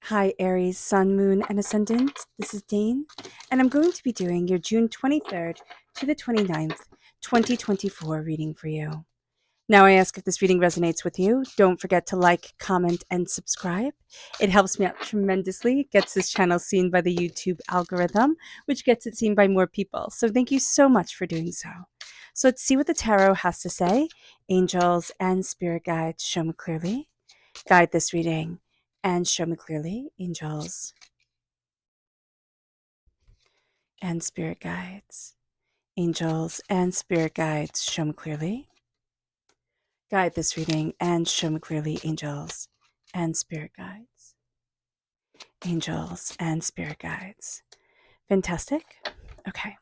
Hi, Aries, Sun, Moon, and Ascendant. This is Dane, and I'm going to be doing your June 23rd to the 29th, 2024 reading for you. Now, I ask if this reading resonates with you. Don't forget to like, comment, and subscribe. It helps me out tremendously. It gets this channel seen by the YouTube algorithm, which gets it seen by more people. So, thank you so much for doing so. So, let's see what the tarot has to say. Angels and spirit guides, show me clearly. Guide this reading and show me clearly, angels and spirit guides. Angels and spirit guides, show me clearly. Guide this reading and show me clearly, angels and spirit guides. Angels and spirit guides. Fantastic. Okay.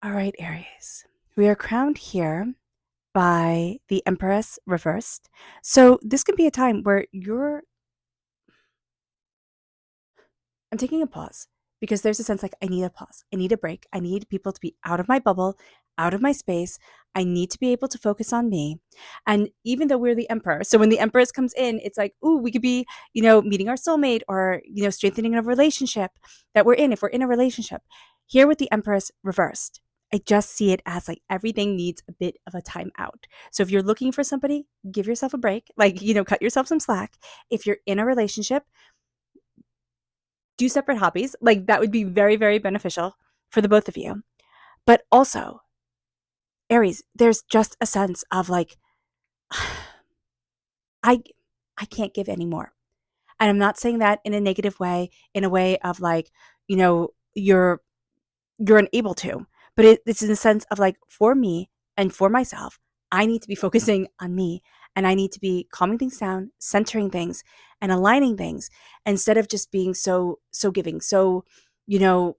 All right, Aries. We are crowned here by the Empress reversed. So this could be a time where I'm taking a pause because there's a sense like I need a pause. I need a break. I need people to be out of my bubble, out of my space. I need to be able to focus on me. And even though we're the emperor, so when the empress comes in, it's like, ooh, we could be, meeting our soulmate or, strengthening a relationship that we're in if we're in a relationship. Here with the empress reversed, I just see it as like everything needs a bit of a time out. So if you're looking for somebody, give yourself a break, like, cut yourself some slack. If you're in a relationship, do separate hobbies. Like that would be very, very beneficial for the both of you. But also, Aries, there's just a sense of like, I I can't give anymore. And I'm not saying that in a negative way, in a way of like, you're unable to. But it's in the sense of like for me and for myself, I need to be focusing on me and I need to be calming things down, centering things and aligning things instead of just being so giving, so, you know,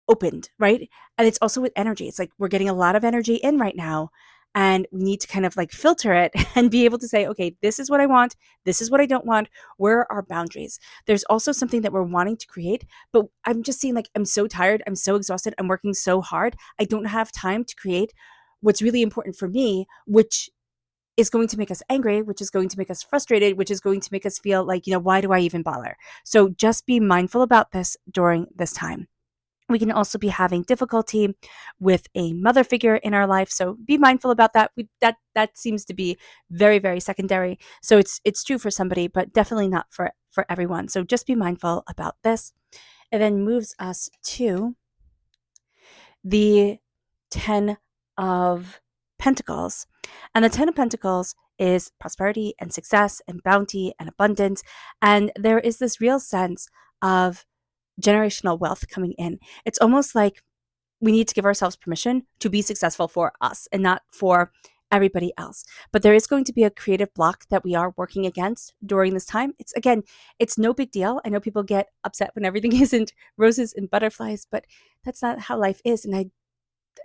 opened, right? And it's also with energy. It's like we're getting a lot of energy in right now. And we need to kind of like filter it and be able to say, okay, this is what I want. This is what I don't want. Where are our boundaries? There's also something that we're wanting to create, but I'm just seeing like I'm so tired. I'm so exhausted. I'm working so hard. I don't have time to create what's really important for me, which is going to make us angry, which is going to make us frustrated, which is going to make us feel like, why do I even bother? So just be mindful about this during this time. We can also be having difficulty with a mother figure in our life, so be mindful about that. That seems to be very, very secondary. So it's true for somebody, but definitely not for everyone. So just be mindful about this. It then moves us to the 10 of Pentacles. And the 10 of Pentacles is prosperity and success and bounty and abundance. And there is this real sense of generational wealth coming in. It's almost like we need to give ourselves permission to be successful for us and not for everybody else. But there is going to be a creative block that we are working against during this time. It's no big deal. I know people get upset when everything isn't roses and butterflies, but that's not how life is. And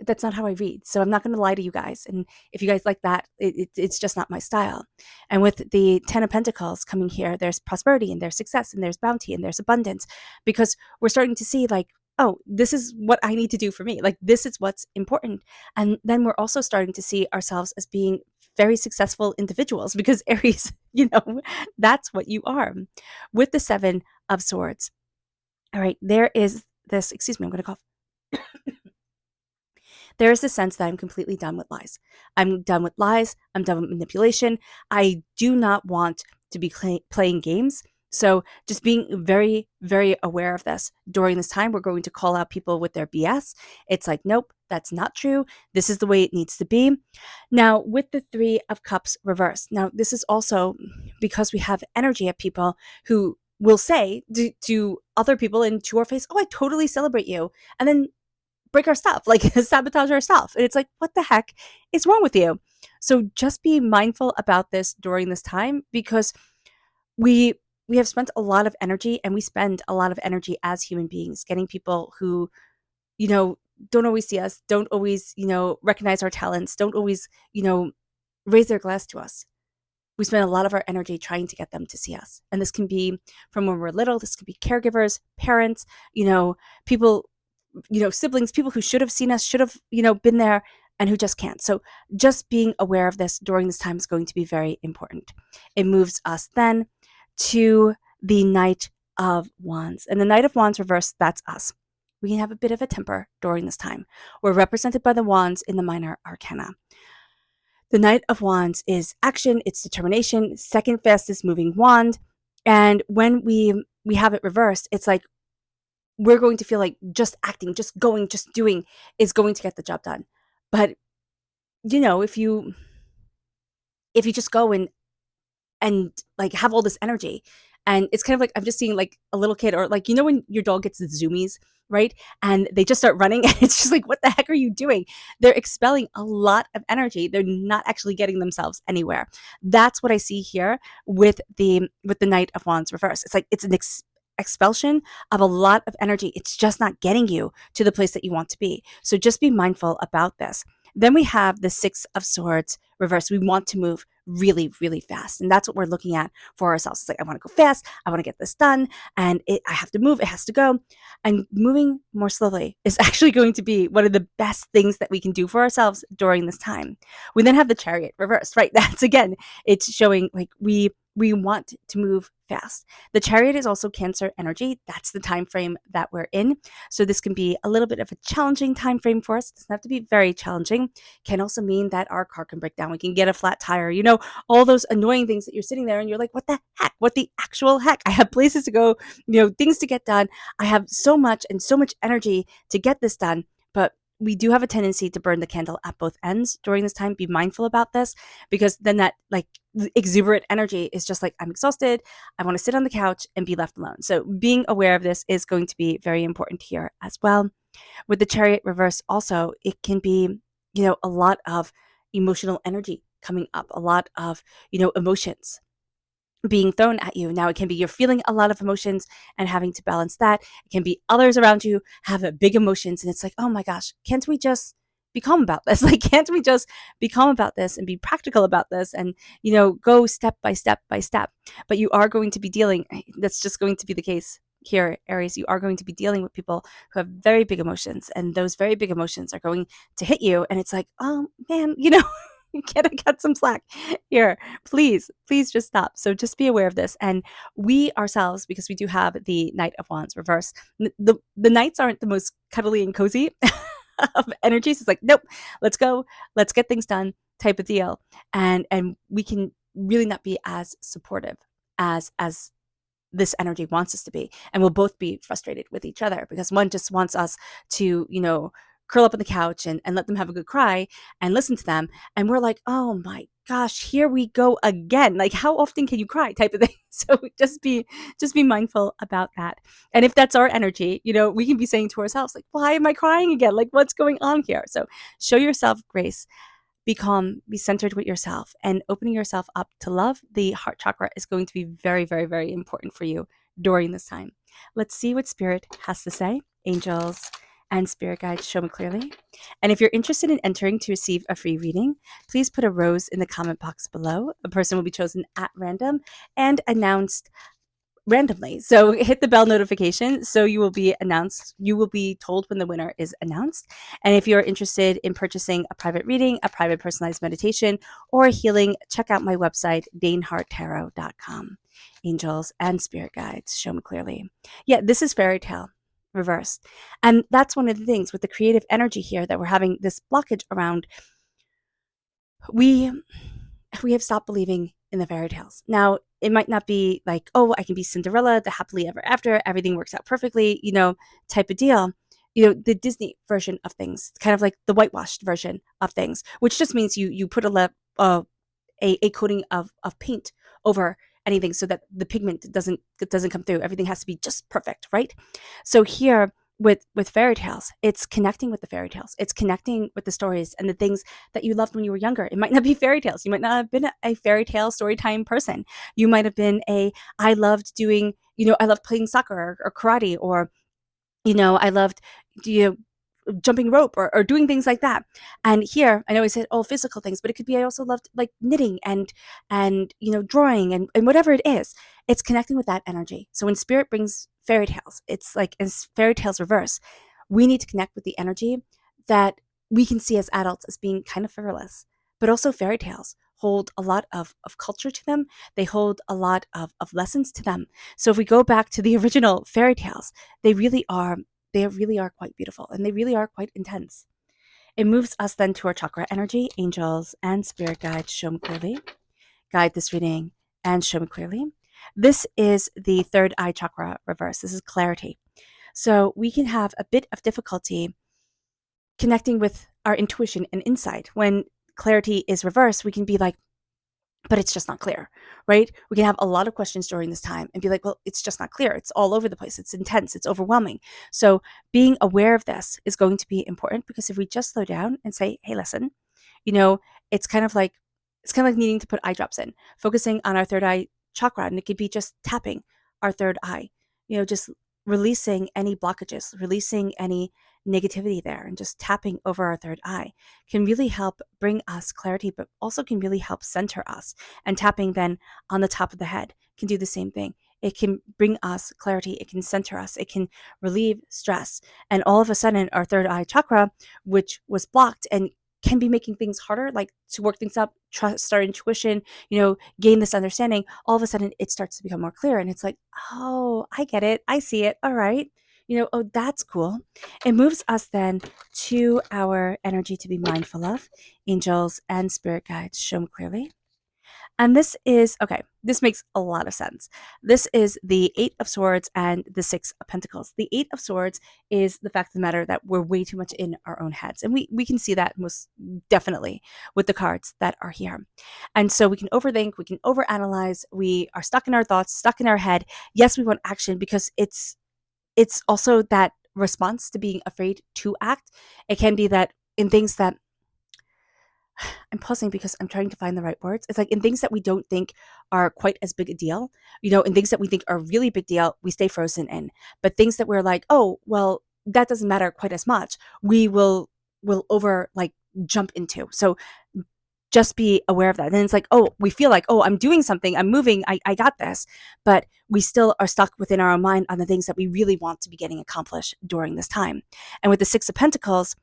that's not how I read. So I'm not going to lie to you guys. And if you guys like that, it's just not my style. And with the 10 of Pentacles coming here, there's prosperity and there's success and there's bounty and there's abundance because we're starting to see like, oh, this is what I need to do for me. Like this is what's important. And then we're also starting to see ourselves as being very successful individuals because Aries, that's what you are. With the 7 of Swords. All right, there is this, excuse me, I'm going to cough. There is the sense that I'm completely done with lies. I'm done with lies. I'm done with manipulation. I do not want to be playing games. So just being very, very aware of this during this time, we're going to call out people with their BS. It's like, nope, that's not true. This is the way it needs to be. Now, with the 3 of Cups reversed. Now, this is also because we have energy at people who will say to other people and to our face, oh, I totally celebrate you. And then break our stuff, like sabotage our stuff. And it's like, what the heck is wrong with you? So just be mindful about this during this time because we have spent a lot of energy and we spend a lot of energy as human beings getting people who, don't always see us, don't always, recognize our talents, don't always, raise their glass to us. We spend a lot of our energy trying to get them to see us. And this can be from when we're little, this could be caregivers, parents, people, siblings, people who should have seen us, should have, been there. and who just can't. So just being aware of this during this time is going to be very important. It moves us then to the Knight of Wands. And the Knight of Wands reversed, that's us. We can have a bit of a temper during this time. We're represented by the wands in the minor arcana. The Knight of Wands is action, it's determination, second fastest moving wand. And when we have it reversed, it's like we're going to feel like just acting, just going, just doing is going to get the job done. But if you just go and like have all this energy, and it's kind of like I'm just seeing like a little kid, or like when your dog gets the zoomies, right? And they just start running and it's just like, what the heck are you doing? They're expelling a lot of energy. They're not actually getting themselves anywhere. That's what I see here with the Knight of Wands reverse. It's like it's an expulsion of a lot of energy. It's just not getting you to the place that you want to be. So just be mindful about this. Then we have the Six of Swords reverse. We want to move really, really fast. And that's what we're looking at for ourselves. It's like, I want to go fast. I want to get this done. And I have to move. It has to go. And moving more slowly is actually going to be one of the best things that we can do for ourselves during this time. We then have the Chariot reversed, right? That's again, it's showing like we want to move fast. The Chariot is also Cancer energy. That's the time frame that we're in. So this can be a little bit of a challenging time frame for us. It doesn't have to be very challenging. Can also mean that our car can break down. We can get a flat tire, all those annoying things that you're sitting there and you're like, what the heck? What the actual heck? I have places to go, things to get done. I have so much energy to get this done. But we do have a tendency to burn the candle at both ends during this time. Be mindful about this, because then that like exuberant energy is just like, I'm exhausted. I want to sit on the couch and be left alone. So being aware of this is going to be very important here as well. With the Chariot reverse also, it can be, a lot of emotional energy coming up, a lot of, emotions being thrown at you. Now, it can be you're feeling a lot of emotions and having to balance that. It can be others around you have big emotions, and it's like, oh my gosh, can't we just be calm about this? Like, can't we just be calm about this and be practical about this and, go step by step by step? But you are going to be dealing, that's just going to be the case here, Aries. You are going to be dealing with people who have very big emotions, and those very big emotions are going to hit you. And it's like, oh man, can I cut some slack here? Please just stop. So just be aware of this. And we ourselves, because we do have the Knight of Wands reverse, the knights aren't the most cuddly and cozy of energies. It's like, nope, let's go, let's get things done type of deal. And we can really not be as supportive as this energy wants us to be. And we'll both be frustrated with each other, because one just wants us to, curl up on the couch and let them have a good cry and listen to them. And we're like, oh my gosh, here we go again. Like, how often can you cry type of thing? So just be mindful about that. And if that's our energy, we can be saying to ourselves, like, why am I crying again? Like, what's going on here? So show yourself grace. Be calm, be centered with yourself, and opening yourself up to love. The heart chakra is going to be very, very, very important for you during this time. Let's see what Spirit has to say. Angels and spirit guides, show me clearly. And if you're interested in entering to receive a free reading, please put a rose in the comment box below. A person will be chosen at random and announced randomly. So hit the bell notification so you will be told when the winner is announced. And if you're interested in purchasing a private reading, a private personalized meditation, or a healing, check out my website, daneharttarot.com. Angels and spirit guides, show me clearly. Yeah, this is fairy tale reversed. And that's one of the things with the creative energy here that we're having this blockage around. We have stopped believing in the fairy tales. Now, it might not be like, oh, I can be Cinderella, the happily ever after, everything works out perfectly, type of deal. The Disney version of things, kind of like the whitewashed version of things, which just means you put a coating of paint over anything so that the pigment doesn't come through. Everything has to be just perfect, right? So here with fairy tales, it's connecting with the fairy tales. It's connecting with the stories and the things that you loved when you were younger. It might not be fairy tales. You might not have been a fairy tale story time person. You might have been I loved doing, I loved playing soccer or karate, or, I loved, jumping rope or doing things like that. And here, I know I said all physical things, but it could be I also loved like knitting and drawing and whatever it is. It's connecting with that energy. So when spirit brings fairy tales, it's like as fairy tales reverse, we need to connect with the energy that we can see as adults as being kind of frivolous, but also fairy tales hold a lot of culture to them. They hold a lot of lessons to them. So if we go back to the original fairy tales, they really are quite beautiful, and they really are quite intense. It moves us then to our chakra energy, angels and spirit guides show me clearly. Guide this reading and show me clearly. This is the third eye chakra reverse. This is clarity. So we can have a bit of difficulty connecting with our intuition and insight. When clarity is reversed, we can be like, but it's just not clear, right? We can have a lot of questions during this time and be like, well, it's just not clear. It's all over the place. It's intense. It's overwhelming. So being aware of this is going to be important, because if we just slow down and say, hey, listen, you know, it's kind of like needing to put eye drops in, focusing on our third eye chakra. And it could be just tapping our third eye, just releasing any blockages, releasing any negativity there, and just tapping over our third eye can really help bring us clarity, but also can really help center us. And tapping then on the top of the head can do the same thing. It can bring us clarity. It can center us. It can relieve stress. And all of a sudden, our third eye chakra, which was blocked and can be making things harder, like to work things up, trust our intuition, gain this understanding, all of a sudden it starts to become more clear. And it's like, oh, I get it. I see it. All right. Oh, that's cool. It moves us then to our energy to be mindful of. Angels and spirit guides show me clearly. And this is, okay, this makes a lot of sense. This is the Eight of Swords and the Six of Pentacles. The Eight of Swords is the fact of the matter that we're way too much in our own heads. And we can see that most definitely with the cards that are here. And so we can overthink, we can overanalyze, we are stuck in our thoughts, stuck in our head. Yes, we want action because it's also that response to being afraid to act. It can be that in things that, I'm pausing because I'm trying to find the right words. It's like in things that we don't think are quite as big a deal, in things that we think are really big deal, we stay frozen in. But things that we're like, oh, well, that doesn't matter quite as much, we will over jump into. So just be aware of that. And then it's like, oh, we feel like, oh, I'm doing something, I'm moving, I got this. But we still are stuck within our own mind on the things that we really want to be getting accomplished during this time. And with the Six of Pentacles,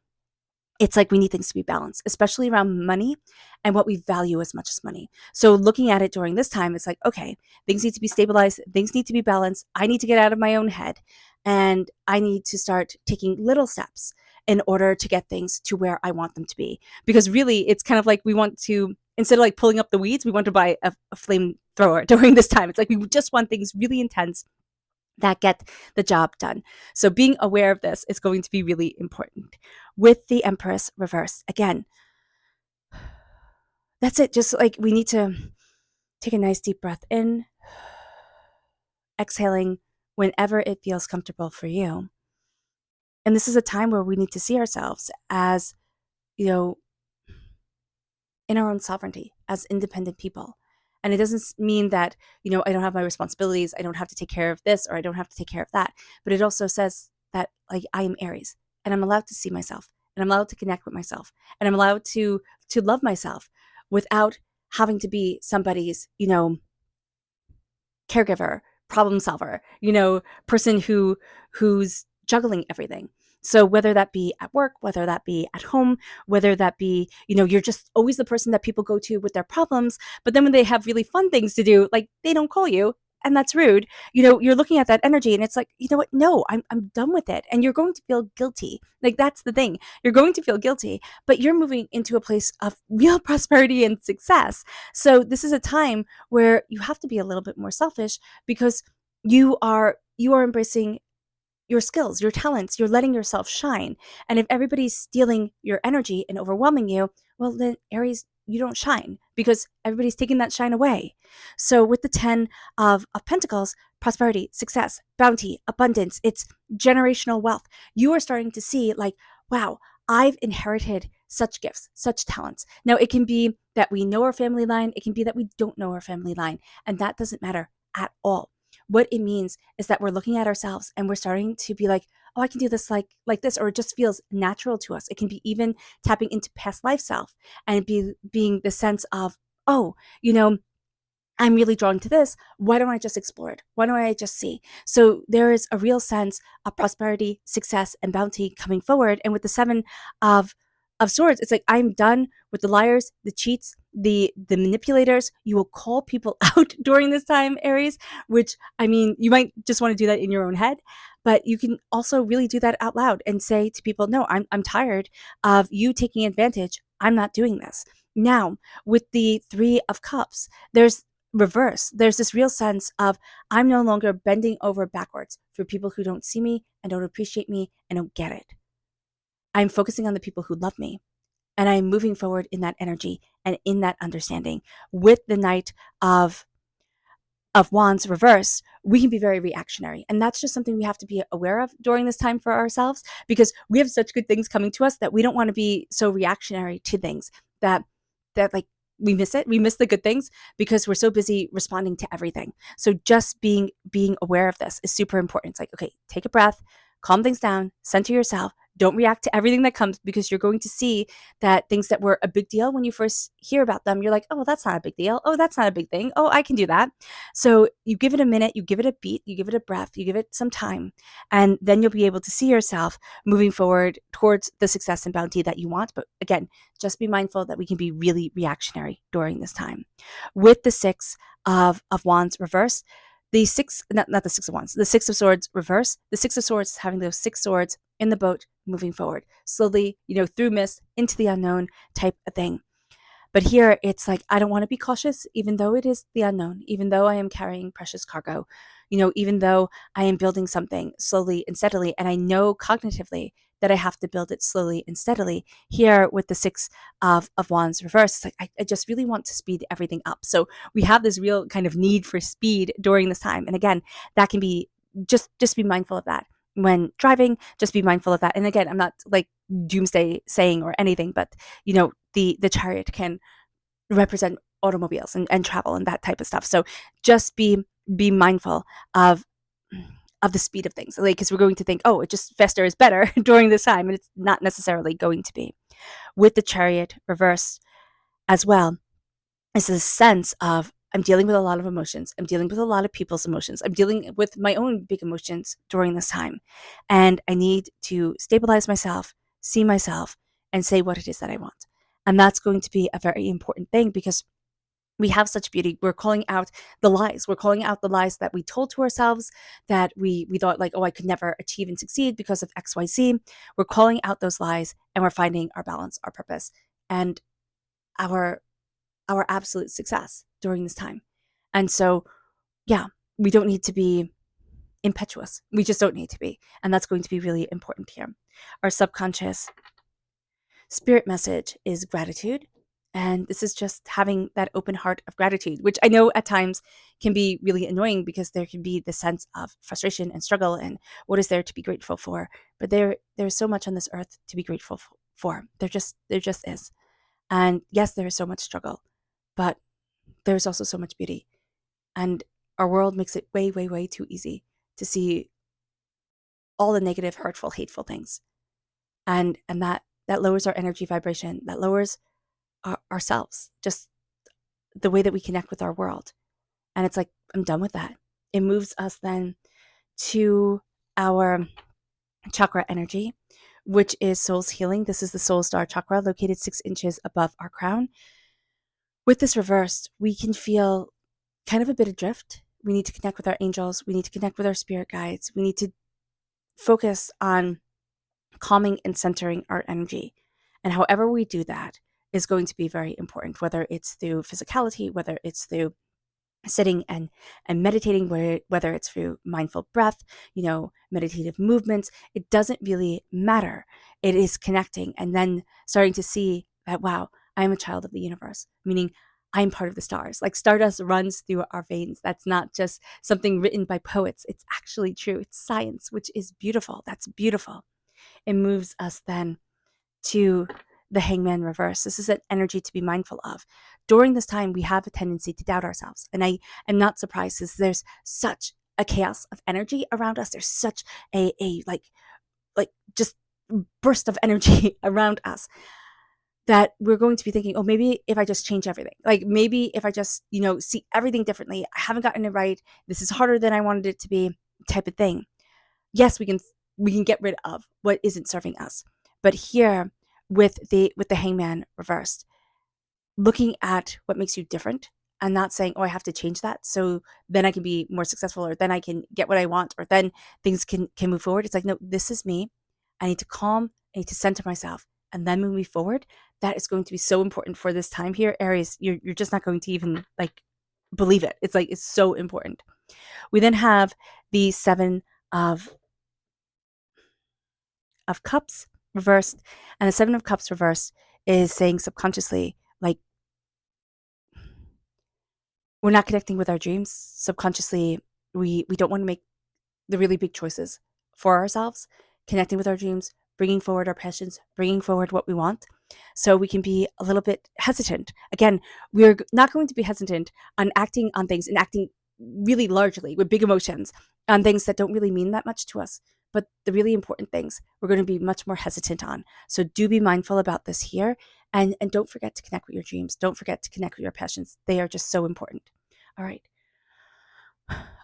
it's like we need things to be balanced, especially around money and what we value as much as money. So looking at it during this time, it's like, okay, things need to be stabilized. Things need to be balanced. I need to get out of my own head, and I need to start taking little steps in order to get things to where I want them to be. Because really, it's kind of like we want to, instead of pulling up the weeds, we want to buy a flamethrower during this time. It's like we just want things really intense that get the job done. So being aware of this is going to be really important. With the Empress reversed, again, that's it. Just we need to take a nice deep breath in, exhaling whenever it feels comfortable for you. And this is a time where we need to see ourselves as, in our own sovereignty, as independent people. And it doesn't mean that, I don't have my responsibilities, I don't have to take care of this, or I don't have to take care of that. But it also says that I am Aries, and I'm allowed to see myself, and I'm allowed to connect with myself, and I'm allowed to love myself without having to be somebody's, caregiver, problem solver, person who's juggling everything. So whether that be at work, whether that be at home, whether that be, you're just always the person that people go to with their problems, but then when they have really fun things to do, they don't call you, and that's rude. You're looking at that energy and it's like, you know what? No, I'm done with it. And you're going to feel guilty. That's the thing. You're going to feel guilty, but you're moving into a place of real prosperity and success. So this is a time where you have to be a little bit more selfish, because you are embracing your skills, your talents, you're letting yourself shine. And if everybody's stealing your energy and overwhelming you, well, then Aries, you don't shine, because everybody's taking that shine away. So with the 10 of Pentacles, prosperity, success, bounty, abundance, it's generational wealth. You are starting to see wow, I've inherited such gifts, such talents. Now it can be that we know our family line. It can be that we don't know our family line. And that doesn't matter at all. What it means is that we're looking at ourselves and we're starting to be like, oh, I can do this like this, or it just feels natural to us. It can be even tapping into past life self, and being the sense of, oh, I'm really drawn to this. Why don't I just explore it? Why don't I just see? So there is a real sense of prosperity, success, and bounty coming forward. And with the 7 of of Swords, it's like, I'm done with the liars, the cheats, the manipulators. You will call people out during this time, Aries, which, I mean, you might just want to do that in your own head, but you can also really do that out loud and say to people, no, I'm tired of you taking advantage. I'm not doing this. Now, with the Three of Cups, there's reverse. There's this real sense of, I'm no longer bending over backwards for people who don't see me and don't appreciate me and don't get it. I'm focusing on the people who love me, and I'm moving forward in that energy and in that understanding. With the Knight of Wands reversed, we can be very reactionary. And that's just something we have to be aware of during this time for ourselves, because we have such good things coming to us that we don't want to be so reactionary to things that like we miss it. We miss the good things because we're so busy responding to everything. So just being aware of this is super important. It's like, okay, take a breath, calm things down, center yourself. Don't react to everything that comes, because you're going to see that things that were a big deal when you first hear about them, you're like, oh, well, that's not a big deal. Oh, that's not a big thing. Oh, I can do that. So you give it a minute, you give it a beat, you give it a breath, you give it some time, and then you'll be able to see yourself moving forward towards the success and bounty that you want. But again, just be mindful that we can be really reactionary during this time. With the Six of Wands reverse, the six, not the Six of Wands, the Six of Swords reverse, the Six of Swords is having those six swords in the boat moving forward slowly, through mist into the unknown type of thing. But here it's like, I don't want to be cautious, even though it is the unknown, even though I am carrying precious cargo, even though I am building something slowly and steadily, and I know cognitively that I have to build it slowly and steadily. Here with the Six of Wands reverse, it's like, I just really want to speed everything up. So we have this real kind of need for speed during this time. And again, that can be, just be mindful of that. When driving, just be mindful of that. And again, I'm not like doomsday saying or anything, but the chariot can represent automobiles and travel and that type of stuff. So just be mindful of the speed of things, like, because we're going to think, oh, it just faster is better during this time, and it's not necessarily going to be. With the chariot reversed as well, is this sense of, I'm dealing with a lot of emotions. I'm dealing with a lot of people's emotions. I'm dealing with my own big emotions during this time. And I need to stabilize myself, see myself, and say what it is that I want. And that's going to be a very important thing, because we have such beauty. We're calling out the lies. We're calling out the lies that we told to ourselves, that we thought like, oh, I could never achieve and succeed because of XYZ. We're calling out those lies, and we're finding our balance, our purpose, and our absolute success during this time. And so, yeah, we don't need to be impetuous. We just don't need to be. And that's going to be really important here. Our subconscious spirit message is gratitude. And this is just having that open heart of gratitude, which I know at times can be really annoying, because there can be the sense of frustration and struggle and what is there to be grateful for. But there's so much on this earth to be grateful for. There just is. And yes, there is so much struggle, but there's also so much beauty. And our world makes it way, way, way too easy to see all the negative, hurtful, hateful things. And that lowers our energy vibration, that lowers ourselves, just the way that we connect with our world. And it's like, I'm done with that. It moves us then to our chakra energy, which is soul's healing. This is the soul star chakra, located 6 inches above our crown. With this reversed, we can feel kind of a bit adrift. We need to connect with our angels. We need to connect with our spirit guides. We need to focus on calming and centering our energy. And however we do that is going to be very important, whether it's through physicality, whether it's through sitting and meditating, whether it's through mindful breath, meditative movements. It doesn't really matter. It is connecting and then starting to see that, wow, I am a child of the universe, meaning I'm part of the stars. Like, stardust runs through our veins. That's not just something written by poets. It's actually true. It's science, which is beautiful. That's beautiful. It moves us then to the Hangman reverse. This is an energy to be mindful of. During this time, we have a tendency to doubt ourselves. And I am not surprised, because there's such a chaos of energy around us. There's such a like just burst of energy around us, that we're going to be thinking, oh, maybe if I just change everything, like maybe if I just, see everything differently, I haven't gotten it right, this is harder than I wanted it to be, type of thing. Yes, we can get rid of what isn't serving us. But here, with the hangman reversed, looking at what makes you different and not saying, oh, I have to change that so then I can be more successful, or then I can get what I want, or then things can move forward. It's like, no, this is me. I need to calm, I need to center myself, and then moving forward. That is going to be so important for this time here, Aries. You're just not going to even like believe it. It's like, it's so important. We then have the seven of cups reversed, and the seven of cups reversed is saying subconsciously, like, we're not connecting with our dreams. Subconsciously, we don't want to make the really big choices for ourselves, connecting with our dreams, bringing forward our passions, bringing forward what we want. So we can be a little bit hesitant. Again, we're not going to be hesitant on acting on things and acting really largely with big emotions on things that don't really mean that much to us. But the really important things, we're going to be much more hesitant on. So do be mindful about this here. And don't forget to connect with your dreams. Don't forget to connect with your passions. They are just so important. All right.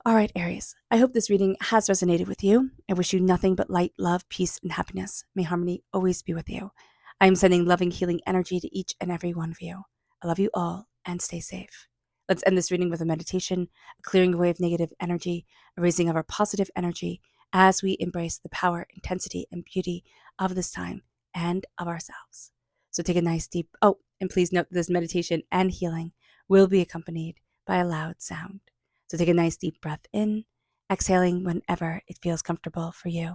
All right, Aries. I hope this reading has resonated with you. I wish you nothing but light, love, peace, and happiness. May harmony always be with you. I am sending loving, healing energy to each and every one of you. I love you all and stay safe. Let's end this reading with a meditation, a clearing away of negative energy, a raising of our positive energy as we embrace the power, intensity, and beauty of this time and of ourselves. So take a nice deep, and please note this meditation and healing will be accompanied by a loud sound. So take a nice deep breath in, exhaling whenever it feels comfortable for you.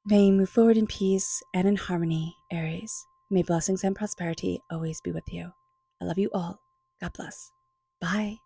May you move forward in peace and in harmony, Aries. May blessings and prosperity always be with you. I love you all. God bless. Bye.